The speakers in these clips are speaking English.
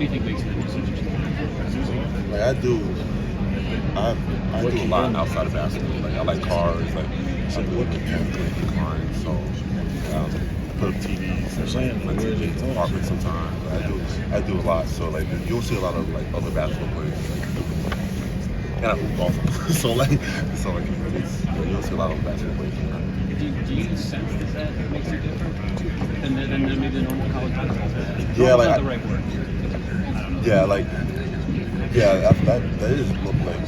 do you think makes it such a challenge? Like I do a lot outside of basketball. Like I like cars. Like I do mechanical cars. So put up TVs and like in the apartment sometimes. I do a lot. So like you'll see a lot of like other basketball players. And I hoop also. so you'll see a lot of basketball players. Do you sense that makes it different than maybe the normal college basketball? Yeah, like the right word. Yeah, like that is like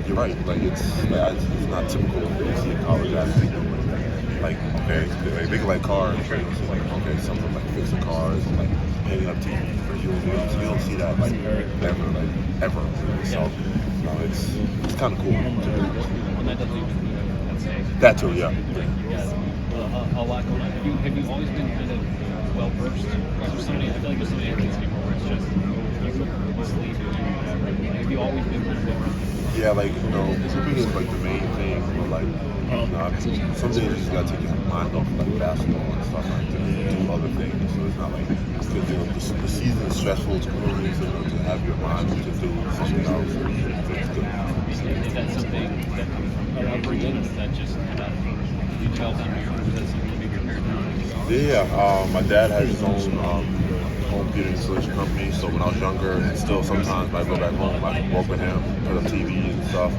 you're right. Like it's not typical to see a college athlete. Like okay, they can like cars. Right? So like okay, something like fixing cars and like hanging up TVs. But you don't see that like ever. So it's kind of cool. Well, that doesn't even that too, yeah. A lot going on. Have you always been kind of well versed? I feel like there's so many athletes anymore where it's just you sleep and whatever. Have you always been kind of well versed? Yeah, like sleeping is like the main thing, but like some days you just gotta take your mind off like basketball and stuff like that, do other things. So it's not like because the season is stressful. It's early, so to have your mind to do something else. It's good. Is that something that comes from your upbringing? Is that just kind of you developed on your own? Is that something maybe your parents? Yeah, my dad has his own home theater installation company. So when I was younger, and still sometimes when I go back home, I work with him, put up TV and stuff.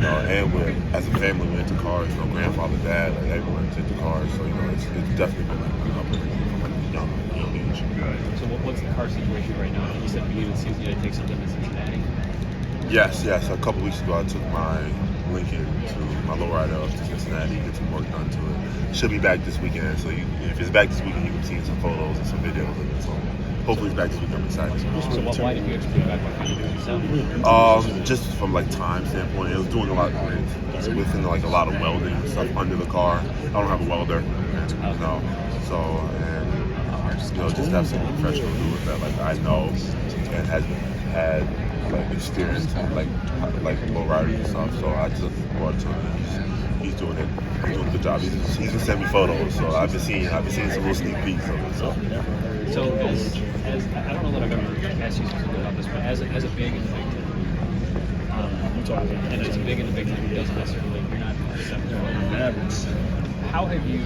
And as a family, we're into cars. Grandfather, dad, like everyone's into cars. So it's definitely been like upbringing from like a young age. So what's the car situation right now? You said beginning of the season you had to take something to Cincinnati. Yes. A couple weeks ago, I took my Lincoln to my lowrider up to Cincinnati, get some work done to it. Should be back this weekend. So if it's back this weekend, you can see some photos and some videos of it. So hopefully it's back this weekend. I'm excited. So why did you actually back? What kind of doing yourself? Just from like time standpoint, it was doing a lot within like a lot of welding and stuff under the car. I don't have a welder, so and just have some professional do with that. Like I know and has had like experience like low riders and stuff. So I just brought it to him. He's doing it. He's doing a good job. He's been sending me photos, so I've been seeing some little sneak peeks of it. So as I don't know that I've ever asked you something about this, but as a big in the Big Ten, and as a big in the Big Ten who doesn't necessarily you're not average. How have you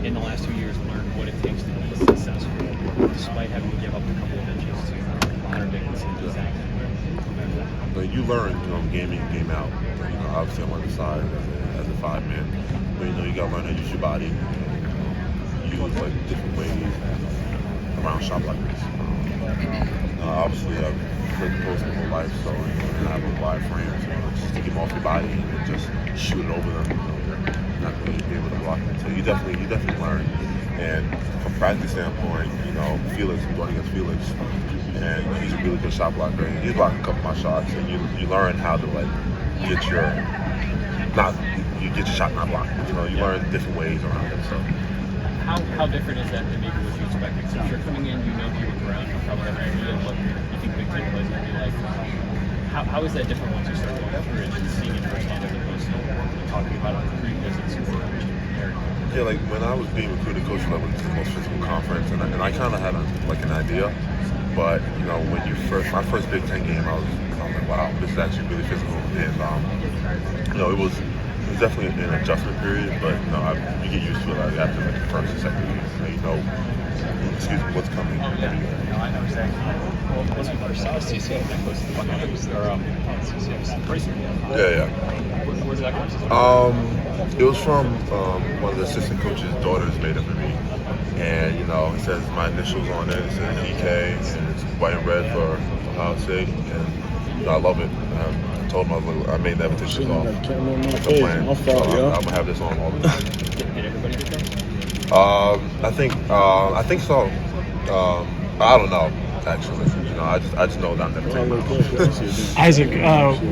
in the last 2 years learned what it takes to be successful, despite having to give up a couple of inches to 100 Dickinson? But you learn, game in, game out. Obviously I'm on the side as a 5-man, but you gotta learn how to use your body, and use like different ways around shot like this. Obviously I've played post my whole life, so I have a wide frame, so just to get off your body and just shoot it over them. Not really be able to block it. So you definitely learn. And from practice standpoint, Felix, I'm going against Felix, and he's a really good shot blocker. And he's blocked a couple of my shots, and you learn how to get your shot not blocked. You learn different ways around it. So how different is that than maybe what you expected? So if you're coming in, you were around, you probably have an idea of what you think Big Ten plays going to be like. How is that different once you start going through it and seeing it firsthand as opposed to talking about it on pre-visits or prepared? Yeah, like when I was being recruited, Coach Love went to the most physical conference, and I kind of had an idea. But when my first Big Ten game, I was like, wow, this is actually really physical, and it was definitely an adjustment period. But you get used to it after the first and second game. What's coming. I know exactly. Well, when I first saw CCF, that goes to the Buckeyes, or CCF Racing. Yeah. Where did that come from? It was from one of the assistant coaches' daughters made it for me. And, it says my initials on it. It says EK, and it's white and red for Ohio State. And I love it. I told him I made that petition off. It's a plan. I'm going to have this on all the time. Did everybody get that? I think so. I don't know, actually. I just know that I'm never taking Isaac,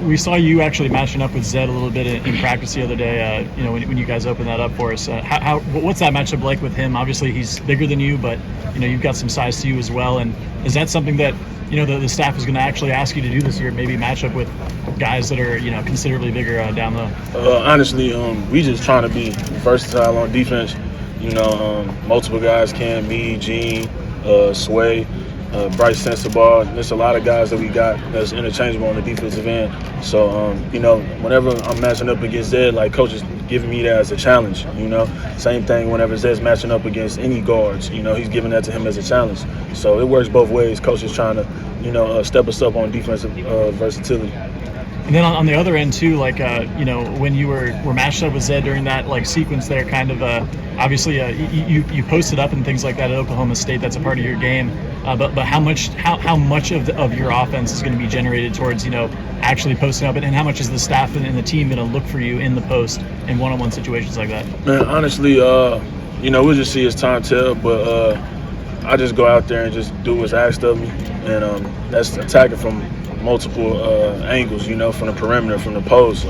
we saw you actually matching up with Zed a little bit in practice the other day. When you guys opened that up for us, what's that matchup like with him? Obviously, he's bigger than you, but you've got some size to you as well. And is that something that the staff is going to actually ask you to do this year? Maybe match up with guys that are considerably bigger down low. Honestly, we just trying to be versatile on defense. Multiple guys can, me, Gene, Sway. Bryce Sensabaugh. There's a lot of guys that we got that's interchangeable on the defensive end. So, whenever I'm matching up against Zed, like Coach is giving me that as a challenge, Same thing whenever Zed's matching up against any guards, he's giving that to him as a challenge. So it works both ways. Coach is trying to, step us up on defensive versatility. And then on the other end too, when you were matched up with Zed during that sequence there, kind of obviously you posted up and things like that at Oklahoma State. That's a part of your game. But how much of your offense is going to be generated towards actually posting up, and how much is the staff and the team going to look for you in the post in one-on-one situations like that? Man, honestly, we'll just see as time tell. But I just go out there and just do what's asked of me, and that's attacking from multiple angles, from the perimeter, from the post.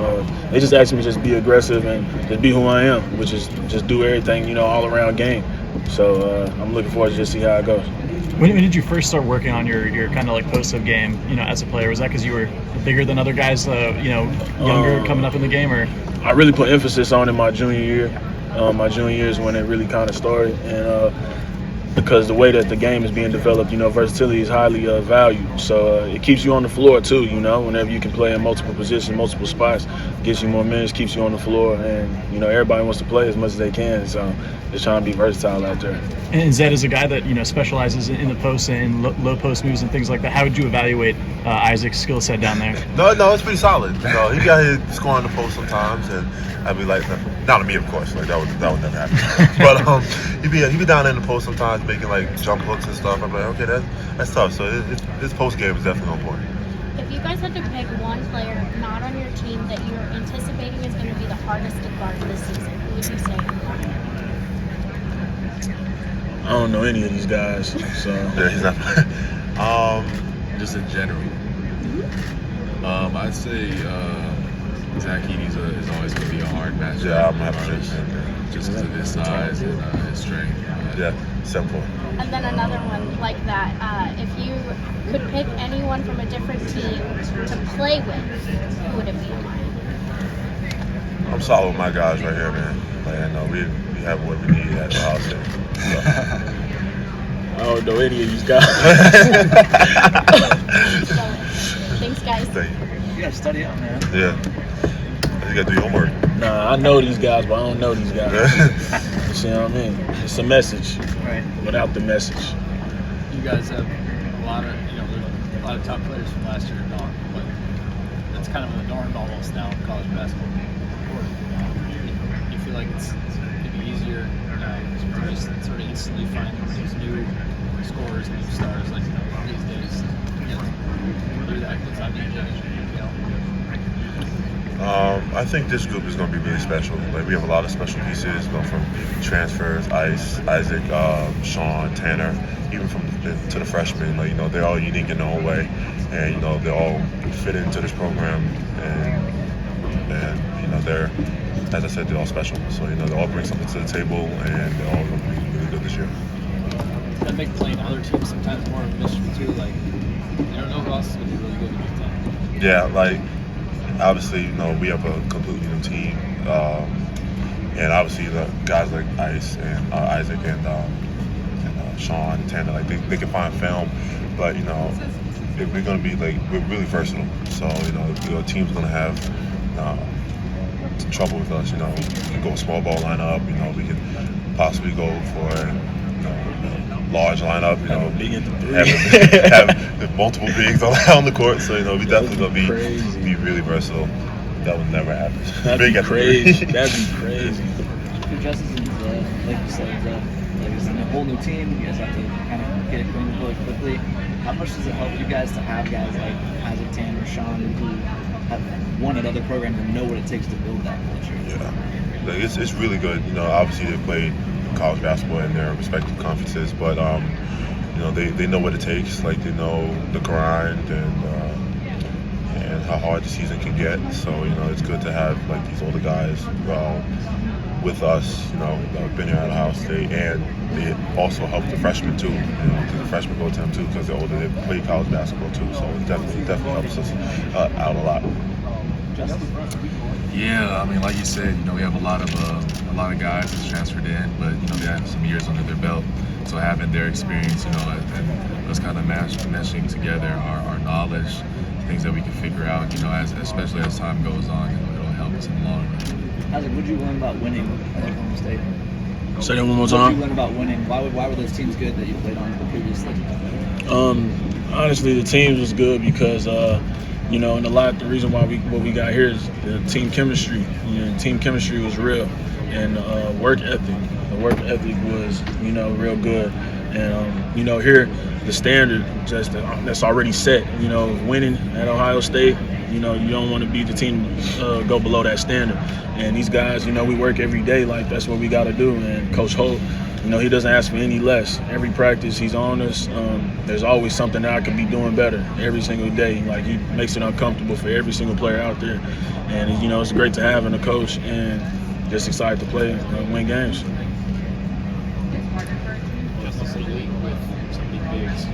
They just asked me to just be aggressive and just be who I am, which is just do everything, all around game. So I'm looking forward to just see how it goes. When did you first start working on your kind of post-up game, as a player? Was that because you were bigger than other guys, younger coming up in the game, or? I really put emphasis on it my junior year. My junior year is when it really kind of started, and because the way that the game is being developed, versatility is highly valued. So it keeps you on the floor too, whenever you can play in multiple positions, multiple spots, gives you more minutes, keeps you on the floor, and everybody wants to play as much as they can. So just trying to be versatile out there. And Zed is a guy that specializes in the post and low post moves and things like that. How would you evaluate Isaac's skill set down there? No, it's pretty solid. He got his scoring the post sometimes, and I'd be like, not to me, of course, that would never happen. But he'd be down in the post sometimes, making jump hooks and stuff. I'm like, okay, that's tough. So his post game is definitely on point. If you guys had to pick one player not on your team that you're anticipating is going to be the hardest to guard this season, who would you say? I don't know any of these guys, so. Yeah, he's not. Just in general. I'd say Zed Key is always going to be a hard match. Yeah, I'm happy to say just because of his size and his strength. Yeah, 7'4". And then another one like that. If you could pick anyone from a different team to play with, who would it be? I'm solid with my guys right here, man. We have what we need at the house. So. I don't know any of these guys. Thanks, guys. Thank you. You gotta study out, man. Yeah. You got to do your homework. Nah, I know these guys, but I don't know these guys. You see what I mean? It's a message, Right. without the message. You guys have a lot of, there's a lot of top players from last year gone, but that's kind of a norm almost now in college basketball. You feel like it's maybe easier to just sort of instantly find these new scorers, new stars like these days. Do that because I need I think this group is going to be really special. We have a lot of special pieces, from transfers, Isaac, Sean, Tanner, even to the freshmen. They're all unique in their own way, and they all fit into this program, and they're, as I said, they're all special. So they all bring something to the table, and they're all going to be really good this year. that make playing other teams sometimes more of a mystery too. Like, you don't know who else is going to be really good in your team. Yeah, obviously, we have a completely new team, and obviously the guys like Isaac and Sean, Tanner, they can find film, but we're going to be we're really versatile. So the team's going to have some trouble with us. We can go small ball lineup. We can possibly go for large lineup. Have multiple bigs on the court. So we definitely going to be really versatile. That would never happen. That'd be crazy. That'd be crazy. Your Justice is, like you said, it's a whole new team. You guys have to kind of get it going really quickly. How much does it help you guys to have guys like Isaac, Tanner, Sean, who have won at other programs and know what it takes to build that culture? Yeah, it's really good. Obviously they played college basketball in their respective conferences, but they know what it takes. They know the grind and how hard the season can get. So it's good to have these older guys with us. That have been here at Ohio State, and they also help the freshmen too. Because the freshmen go to them too because they're older. They play college basketball too. So it definitely helps us out a lot. Justin? Yeah, I mean, like you said, we have a lot of guys that's transferred in, but they have some years under their belt. So having their experience, and us kind of meshing together our knowledge, things that we can figure out, especially as time goes on, it'll help us in the long run. Isaac, what did you learn about winning at Oklahoma State? Say that one more What did time. you learn about winning? Why were those teams good that you played on previously? Honestly, the teams was good because and the reason why we got here is the team chemistry. Team chemistry was real, and work ethic. The work ethic was real good, and here the standard that's already set. Winning at Ohio State. You don't want to be the team go below that standard. And these guys, we work every day like that's what we got to do. And Coach Holt, he doesn't ask for any less. Every practice, he's on us. There's always something that I could be doing better every single day. Like, he makes it uncomfortable for every single player out there. And, it's great to have in a coach, and just excited to play and win games. Justice in the league with so many bigs.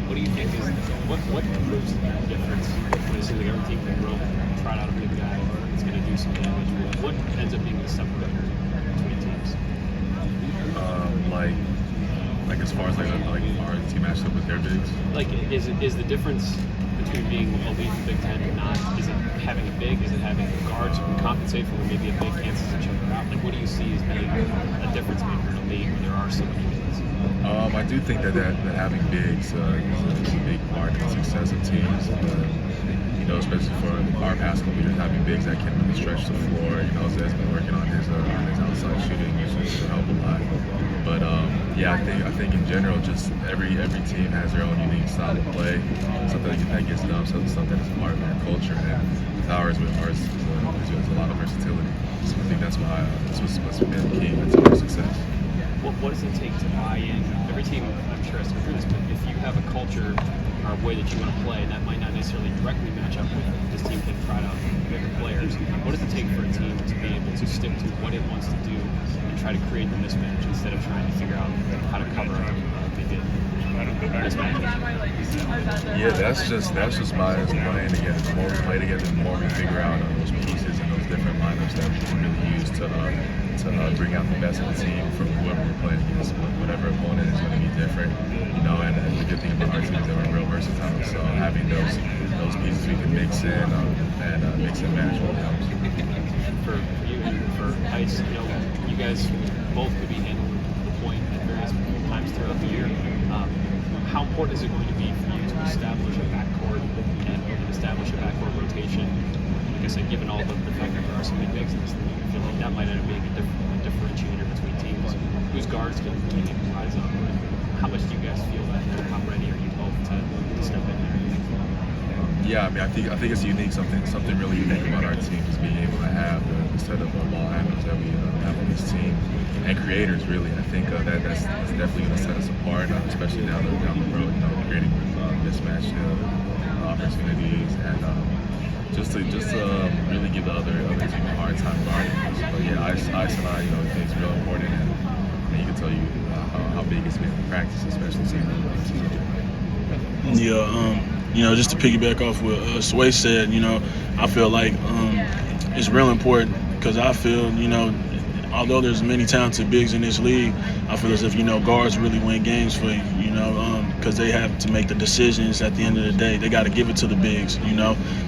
What do you think is what proves the difference when it seems like every team can grow, try out a big guy, it's going to do some damage? What ends up being the separator between teams? Like as far as like our team matched up with their bigs. Like, is the difference between being elite in Big Ten and not? Is it having a big? Is it having guards who can compensate for when maybe a big cancels each other out? Like, what do you see as being a difference maker in a league where there are so many bigs? I do think that having bigs is a big part of the success of teams. Especially for our basketball leaders, having bigs that can really stretch the floor. Zed's been working on his outside shooting, which will help a lot. But I think in general, just every team has their own unique style of play. Something that gets done, something that's part of their culture. And ours is a lot of versatility. So I think that's what's been key to our success. What does it take to buy in? Every team, I'm sure, has to do this, but if you have a culture or a way that you want to play, that might not necessarily directly match up with this team can try out bigger players. What does it take for a team to be able to stick to what it wants to do and try to create the mismatch instead of trying to figure out how to cover maybe a mismatch? Yeah, that's just by us playing together. The more we play together, the more we figure out those pieces and those different lineups that we can really use to bring out the best of the team from whoever we're playing against. Whatever opponent is going to be different, and the good thing about our team is that we're real versatile. So having those pieces we can mix in and mix and match really helps. For you and for Tice, you guys both could be handling the point at various times throughout the year. How important is it going to be for you to establish a backcourt and establish a backcourt rotation? Like I said, given all the fact that there are so many bigs in this league, I feel like that might end up being a differentiator between teams whose guards can rise up. How much do you guys feel that? How ready are you both to step in there? Yeah, I think it's unique. Something really unique about our team is being able to have the set of ball handlers that we have on this team, and creators. Really, I think that's definitely going to set us apart, especially now that we're down the road. Creating mismatch opportunities and just to really give the other team a hard time guarding us. But yeah, Ice and I, I think it's real important, and he can tell you how big it's been in practice, especially seeing the team. Yeah, just to piggyback off what Sway said, I feel like it's real important because I feel, although there's many talented bigs in this league, I feel as if, guards really win games for you, because they have to make the decisions at the end of the day. They got to give it to the bigs,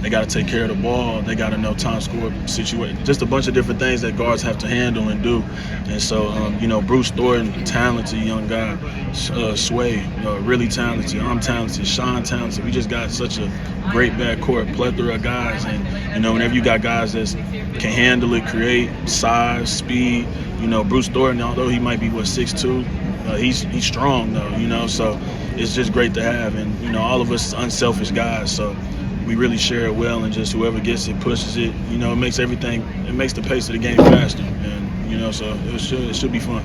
They got to take care of the ball. They got to know time, score, situation. Just a bunch of different things that guards have to handle and do. And so, Bruce Thornton, talented young guy. Sway, really talented. I'm talented. Sean, talented. We just got such a great backcourt, plethora of guys. And, whenever you got guys that can handle it, create, size, speed, Bruce Thornton, although he might be, 6'2", he's strong, though, so it's just great to have. And, all of us unselfish guys, so we really share it well, and just whoever gets it, pushes it, it makes the pace of the game faster. And, so it should be fun.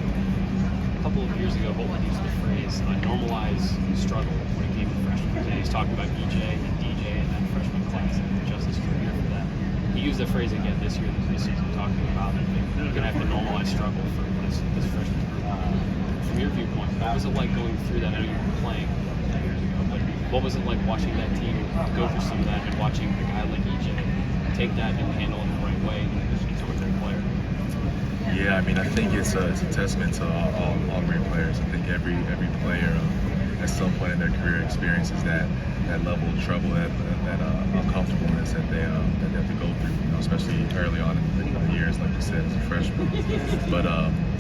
A couple of years ago, Bolton used the phrase normalize struggle when it came to freshmen. And he's talking about EJ and DJ and that freshman class and Justice for a year for that. He used the phrase again this season, talking about you're going to have to normalize struggle for this freshman group. From your viewpoint, what was it like going through that? I know you were playing 10 years ago, but what was it like watching that team go through some of that and watching a guy like EJ take that and handle it the right way? to become a great player? Yeah, I mean, I think it's a testament to all great players. I think every player at some point in their career experiences that level of trouble, that uncomfortableness that they have to go through, especially early on in the years, like you said, as a freshman. But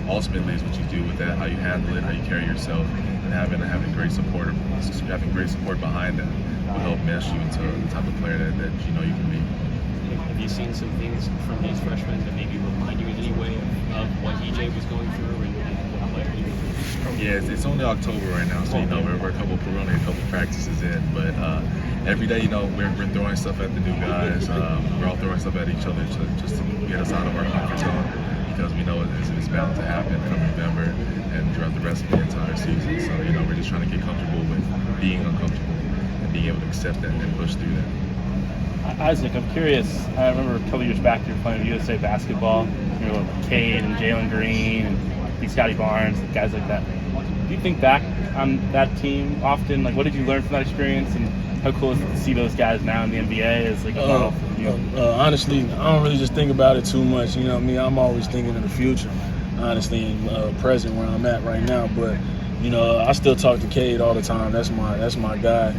ultimately, it's what you do with that, how you handle it, how you carry yourself, and having great support behind that will help mesh you into the type of player that you can be. Have you seen some things from these freshmen that maybe remind you in any way of what EJ was going through and what player he was? Yeah, it's only October right now, so we're a couple practices in, but every day, we're throwing stuff at the new guys. We're all throwing stuff at each other just to get us out of our comfort zone, because we know it's bound to happen come November and throughout the rest of the entire season. So we're just trying to get comfortable with being uncomfortable and being able to accept that and push through that. Isaac, I'm curious. I remember a couple years back you were playing USA basketball. You were with Cade and Jalen Green and Scotty Barnes, guys like that. Do you think back on that team often? Like, what did you learn from that experience, and how cool is it to see those guys now in the NBA as like a model for you? Honestly, I don't really just think about it too much. You know what I mean? I'm always thinking of the future, honestly, and present where I'm at right now. But I still talk to Cade all the time. That's my guy.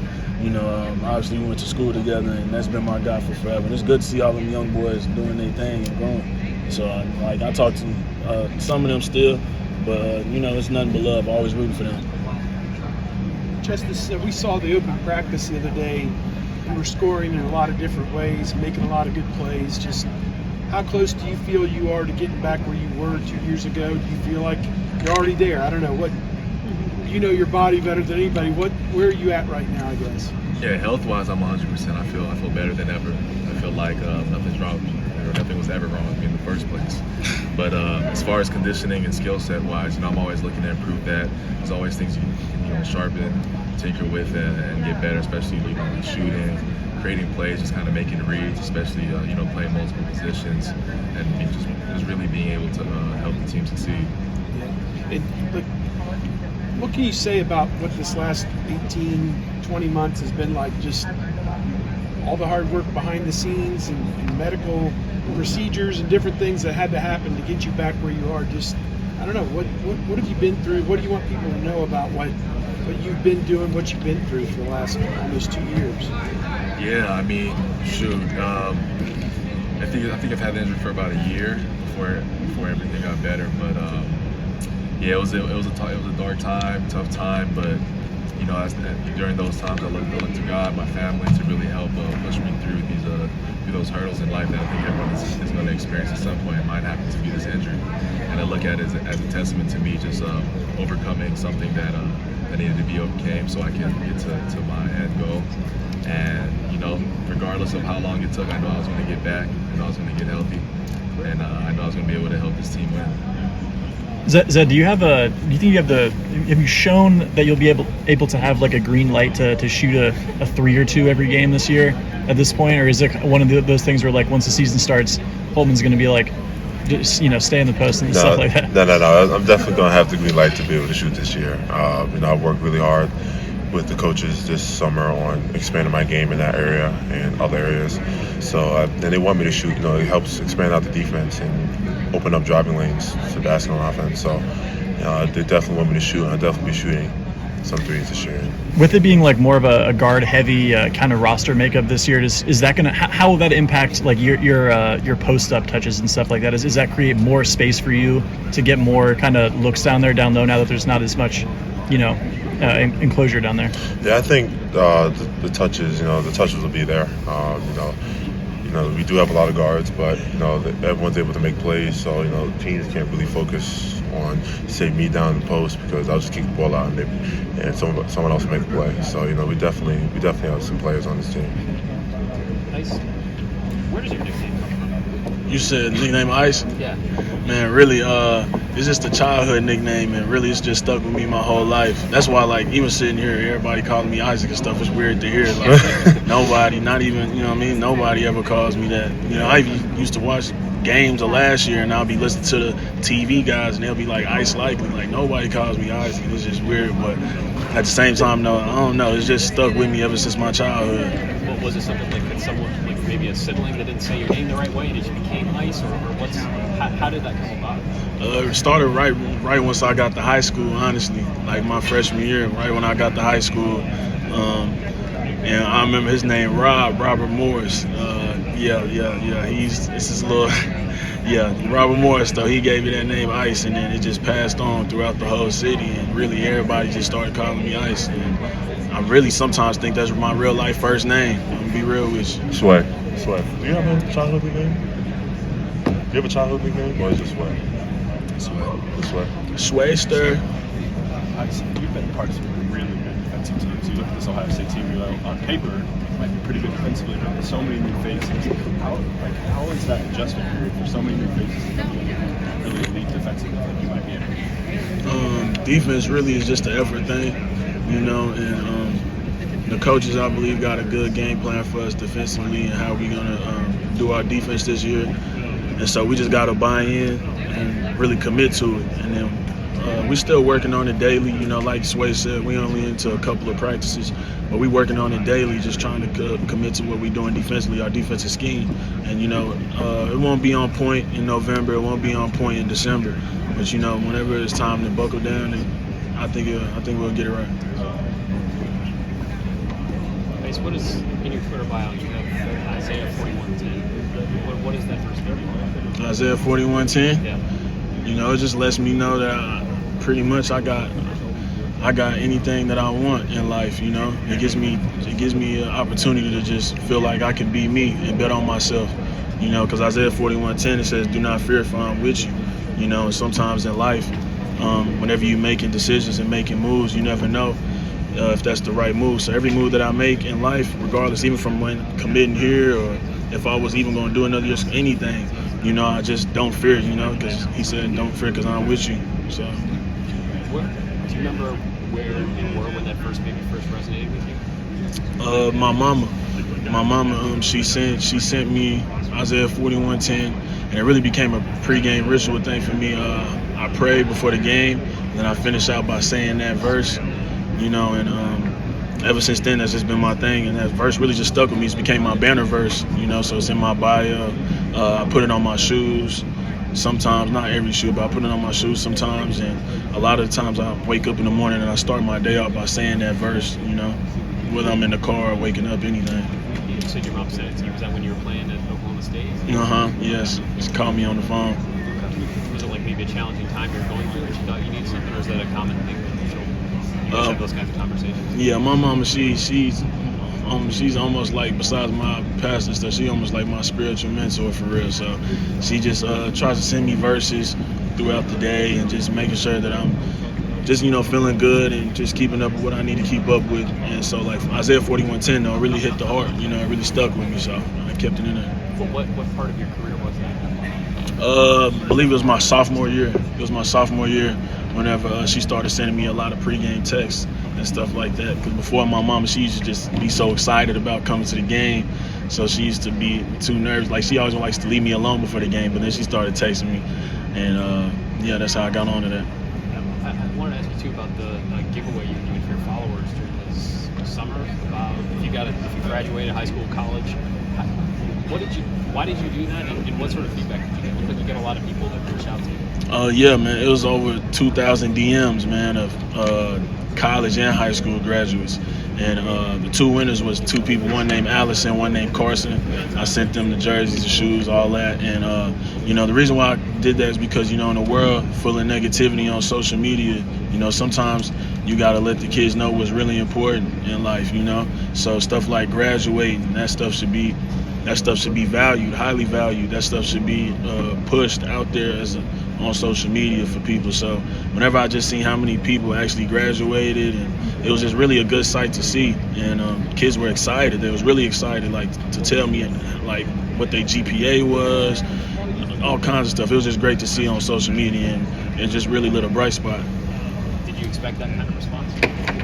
Obviously we went to school together, and that's been my guy for forever. And it's good to see all them young boys doing their thing and growing. So I talk to some of them still, but it's nothing but love. Always rooting for them. Justice, we saw the open practice the other day. You were scoring in a lot of different ways, making a lot of good plays. Just how close do you feel you are to getting back where you were 2 years ago? Do you feel like you're already there? I don't know. What you know your body better than anybody. Where are you at right now, I guess? Yeah, health-wise, I'm 100%. I feel better than ever. I feel like nothing's wrong, or nothing was ever wrong with me in the first place. But as far as conditioning and skill set-wise, I'm always looking to improve that. There's always things you can sharpen, tinker with, and get better, especially shooting, creating plays, just kind of making reads, especially playing multiple positions, and just really being able to help the team succeed. Yeah. What can you say about what this last 18, 20 months has been like? Just all the hard work behind the scenes and medical procedures and different things that had to happen to get you back where you are. Just, I don't know, what have you been through? What do you want people to know about what you've been doing, what you've been through for the last almost 2 years? Yeah, I mean, shoot. I think I've had the injury for about a year before everything got better. But yeah, it was a dark time, tough time. But during those times, I looked to God, my family, to really help push me through those hurdles in life that I think everyone is going to experience at some point. It might happen to be this injury, and I look at it as a testament to me, just overcoming something that needed to be overcame, so I can get to my end goal. And regardless of how long it took, I know I was going to get back. I know I was going to get healthy, and I know I was going to be able to help this team win. Zed, do you have you shown that you'll be able to have like a green light to shoot a 3 or 2 every game this year at this point, or is it one of those things where like once the season starts, Holman's going to be like, just stay in the post and stuff like that? No. I'm definitely going to have the green light to be able to shoot this year. I've worked really hard with the coaches this summer on expanding my game in that area and other areas. So and they want me to shoot. It helps expand out the defense and open up driving lanes to basketball offense. So they definitely want me to shoot, and I'll definitely be shooting some threes this year. With it being like more of a guard-heavy kind of roster makeup this year, is that gonna how will that impact like your post-up touches and stuff like that? Is that create more space for you to get more kind of looks down low now that there's not as much enclosure down there? Yeah, I think the touches will be there. We do have a lot of guards, but everyone's able to make plays, so teams can't really focus on say me down in the post, because I'll just kick the ball out and someone else will make a play. So we definitely have some players on this team. Ice, where does your nickname come from? You said nickname Ice? Yeah. Man, really, it's just a childhood nickname, and really it's just stuck with me my whole life. That's why, like, even sitting here, everybody calling me Isaac and stuff is weird to hear. Like, nobody, not even, nobody ever calls me that. I used to watch games of last year, and I'll be listening to the TV guys, and they'll be like, Ice Likely. Like, nobody calls me Isaac. It's just weird, but at the same time, no, I don't know. It's just stuck with me ever since my childhood. What was it, something like that someone, like maybe a sibling that didn't say your name the right way and it just became Ice, or what's how did that come about? It started right once I got to high school, honestly, like my freshman year, right when I got to high school. And I remember his name, Robert Morris. It's his little, Robert Morris, though. He gave me that name, Ice, and then it just passed on throughout the whole city, and really everybody just started calling me Ice. And I really sometimes think that's my real life first name. I'm gonna be real with you. Sway. Do you have a childhood nickname? Do you have a childhood nickname, or is it Sway? Sway. Swayster. You've been part of some really good defensive teams. You look at this Ohio State team, you're like, on paper, it might be pretty good defensively, but with so many new faces. How is that adjustment period for so many new faces to be really elite defensively like you might be able? Defense really is just an effort thing, and the coaches, I believe, got a good game plan for us defensively and how we're going to do our defense this year. And so we just got to buy in and really commit to it. And then we're still working on it daily. Like Sway said, we only into a couple of practices, but we're working on it daily, just trying to commit to what we're doing defensively, our defensive scheme. And, it won't be on point in November. It won't be on point in December. But, whenever it's time to buckle down, I think we'll get it right. Base, what is in your Twitter bio? You have Isaiah 41:10. What is that verse there? Isaiah 41:10. Yeah. It just lets me know that pretty much I got anything that I want in life. It gives me an opportunity to just feel like I can be me and bet on myself. Because Isaiah 41:10, it says, "Do not fear, for I'm with you." And sometimes in life, whenever you're making decisions and making moves, you never know if that's the right move. So every move that I make in life, regardless, even from when committing here or if I was even going to do another year, anything, I just don't fear, because he said, "Don't fear, because I'm with you." So. Do you remember where you were when that first resonated with you? My mama, she sent me Isaiah 41:10, and it really became a pregame ritual thing for me. I prayed before the game, and then I finished out by saying that verse, and ever since then that's just been my thing, and that verse really just stuck with me. It became my banner verse, so it's in my bio. I put it on my shoes. Sometimes, not every shoe, but I put it on my shoes sometimes, and a lot of the times I wake up in the morning and I start my day off by saying that verse, whether I'm in the car or waking up, anything. You said your mom said it to you. Was that when you were playing at Oklahoma State? Yes. Just called me on the phone. Was it like maybe a challenging time you're going through and she thought you needed something, or is that a common thing that you guys have those kinds of conversations? Yeah, my mama, she's almost like, besides my pastor and stuff, she almost like my spiritual mentor for real. So she just tries to send me verses throughout the day and just making sure that I'm just, feeling good and just keeping up with what I need to keep up with. And so like Isaiah 41:10 though, really hit the heart, it really stuck with me. So I kept it in there. What part of your career was that? I believe it was my sophomore year. It was my sophomore year whenever she started sending me a lot of pregame texts and stuff like that. Because before, my mama, she used to just be so excited about coming to the game. So she used to be too nervous. Like, she always likes to leave me alone before the game. But then she started texting me. And, that's how I got onto that. I wanted to ask you, too, about the giveaway you were doing for your followers during this summer. About if you graduated high school, college, why did you do that? And what sort of feedback did you get? Because you get a lot of people that reach out to you. Yeah, man. It was over 2,000 DMs, man, of college and high school graduates. And the two winners was two people, one named Allison, one named Carson. I sent them the jerseys, the shoes, all that. And, the reason why I did that is because, in a world full of negativity on social media, sometimes you got to let the kids know what's really important in life, So stuff like graduating, that stuff should be valued, highly valued. That stuff should be pushed out there on social media for people. So whenever I just seen how many people actually graduated, and it was just really a good sight to see. And kids were excited. They was really excited, like, to tell me like what their GPA was, all kinds of stuff. It was just great to see on social media, and it just really lit a bright spot. Did you expect that kind of response?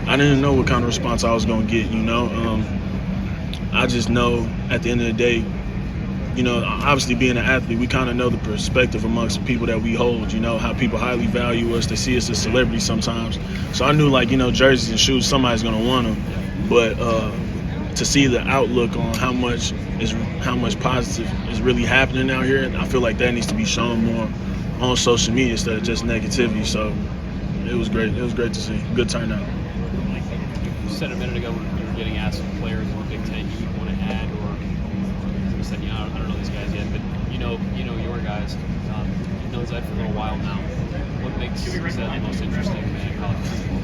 I didn't know what kind of response I was gonna get. I just know at the end of the day, obviously being an athlete, we kind of know the perspective amongst people that we hold, how people highly value us. They see us as celebrities sometimes. So I knew, like, jerseys and shoes, somebody's going to want them. But to see the outlook on how much positive is really happening out here. And I feel like that needs to be shown more on social media instead of just negativity. So it was great. It was great to see. Good turnout. You said a minute ago when you were getting asked what players in the Big Ten you would want to add, or you said, I don't know these guys yet, but you know your guys. You've known Zed for a little while now. What makes Zed the most interesting man in college basketball?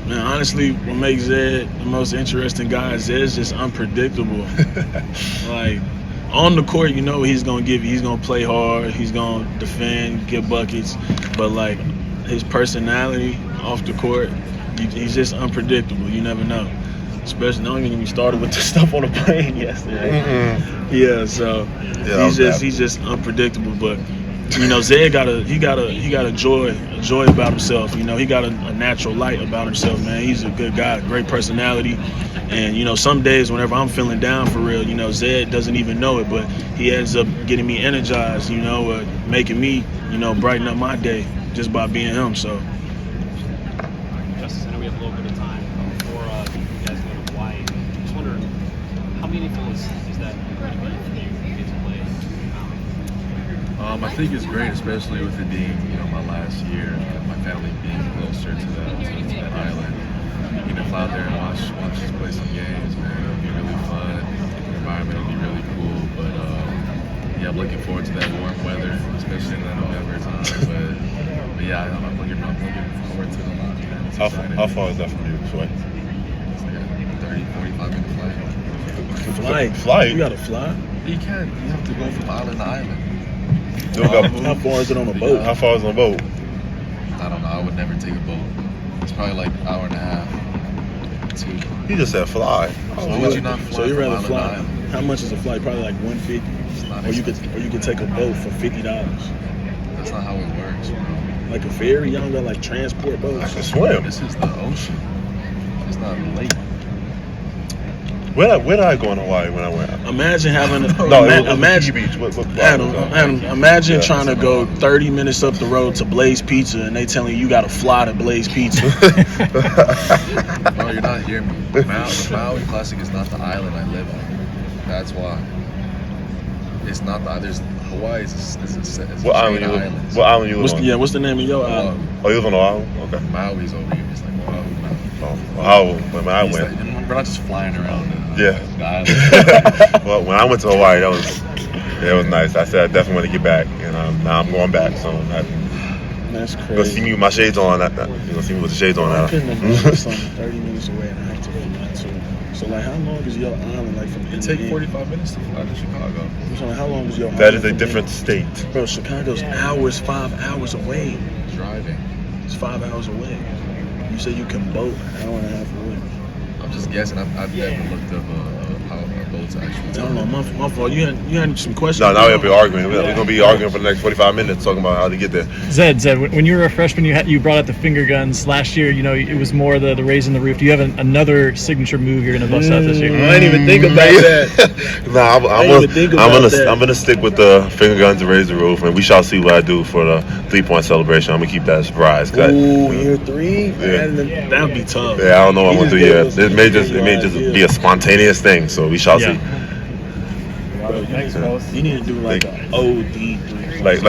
Man, honestly, what makes Zed the most interesting guy is Zed's just unpredictable. Like, on the court, he's going to give you, he's going to play hard, he's going to defend, get buckets. But, like, his personality off the court, he's just unpredictable. You never know. Especially, don't even get me started with the stuff on the plane yesterday. Mm-hmm. Yeah, so he's just unpredictable. But Zed got a joy about himself. He got a natural light about himself, man. He's a good guy, great personality. And some days whenever I'm feeling down for real, Zed doesn't even know it, but he ends up getting me energized, making me, brighten up my day just by being him. So Justice, I know we have a little bit of time before you guys go to Hawaii. Just wondering, how meaningful is that going to be for you to get to play? I think it's great, especially with it being, my last year, my family being closer to that island. You can fly out there and watch us play some games, man. It'll be really fun. The environment will be really cool. But yeah, I'm looking forward to that warm weather, especially in the November time. But yeah, I'm looking forward to it a lot, man. It's exciting. How far is that from you, Troy? It's like a 30, 45-minute flight. Flight? You got to fly? You can't. You have to go from island to island. How far is it on a boat? How far is it on a boat? I don't know. I would never take a boat. It's probably like an hour and a half. 2. He just said fly. So you'd rather fly? How much is a flight? Probably like $150. Or you could take a boat for $50. That's not how it works, bro. Like a ferry? Y'all got like transport boats? I can swim. This is the ocean. It's not a lake. Where did I go in Hawaii when I went? Imagine having imagine Beach. Adam, imagine trying to go 30 minutes up the road to Blaze Pizza and they telling you got to fly to Blaze Pizza. No, you're not hearing me. The Maui Classic is not the island I live on. That's why. It's not the. There's Hawaii is a What island you live? What island you live on? What's the name of your island? Oh, you live on the island? Okay. Maui's over here. It's like Oahu. When I went. We're not just flying around. Yeah. Well, when I went to Hawaii, it was nice. I said I definitely want to get back, and now I'm going back. So that's crazy. You'll see me with my shades on. You're gonna see me with the shades on now. I couldn't imagine something 30 minutes away and I have to go back to it. So like, how long is your island like from? It take 45 minutes to fly to Chicago. So how long is your? That is a different state. Bro, Chicago's 5 hours away. Driving. It's 5 hours away. You said you can boat an hour and a half away. I'm just guessing. I've never looked up how boats actually. I don't know. My fault. You had some questions. No, now we'll be arguing. We're gonna be arguing for the next 45 minutes talking about how to get there. Zed, when you were a freshman, you brought out the finger guns last year. It was more the raising the roof. Do you have another signature move you're gonna bust out this year? I didn't even think about that. I'm gonna stick with the finger guns to raise the roof, and we shall see what I do for the 3-point celebration. I'm gonna keep that a surprise. Ooh, year 3? Yeah. That would be tough. Yeah, I don't know what I'm gonna do yet. It may just be a spontaneous thing, so we shall see. Thanks, fellas. You need to do like an OD 3. Like